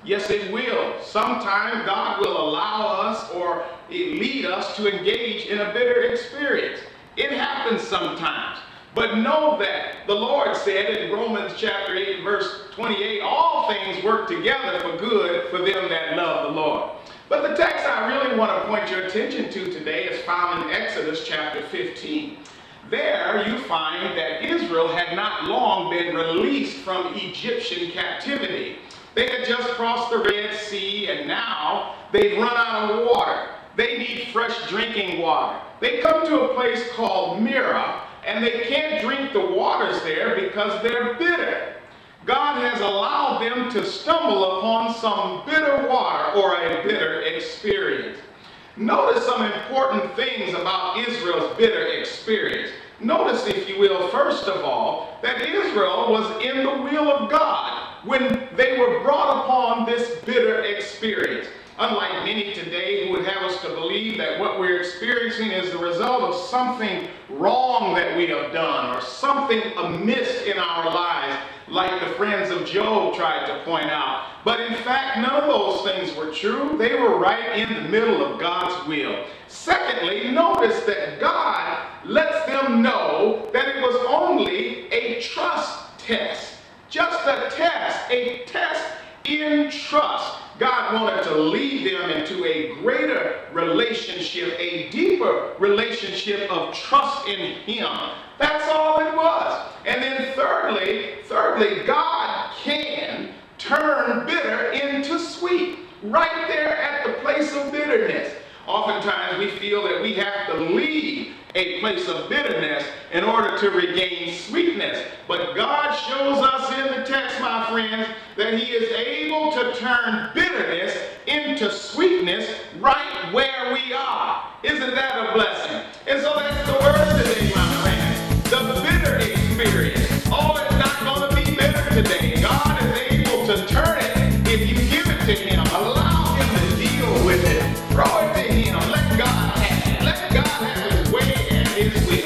Yes, it will. Sometimes God will allow us or lead us to engage in a bitter experience. It happens sometimes. But know that the Lord said in Romans chapter 8, verse 28, all things work together for good for them that love the Lord. But the text I really want to point your attention to today is found in Exodus chapter 15. There you find that Israel had not long been released from Egyptian captivity. They had just crossed the Red Sea, and now they've run out of water. They need fresh drinking water. They come to a place called Mira, and they can't drink the waters there because they're bitter. God has allowed them to stumble upon some bitter water or a bitter experience. Notice some important things about Israel's bitter experience. Notice, if you will, first of all, that Israel was in the will of God when they were brought upon this bitter experience. Unlike many today who would have us to believe that what we're experiencing is the result of something wrong that we have done or something amiss in our lives, like the friends of Job tried to point out. But in fact, none of those things were true. They were right in the middle of God's will. Secondly, notice that God lets them know that it was only a trust test. Just a test in trust. God wanted to lead them into a greater relationship, a deeper relationship of trust in Him. That's all it was. And then thirdly, God can turn bitter into sweet, right there at the place of bitterness. Oftentimes we feel that we have to leave a place of bitterness in order to regain sweetness. But God shows us in the text, my friends, that He is able to turn bitterness into sweetness right where we are. Isn't that a blessing? And so that's the word today, my friends. The bitter experience. Oh, it's not going to be bitter today. God is able to turn it if you give it to Him. Allow Him to deal with it. Throw it to Him. Let God have it. Let God have His way and His will.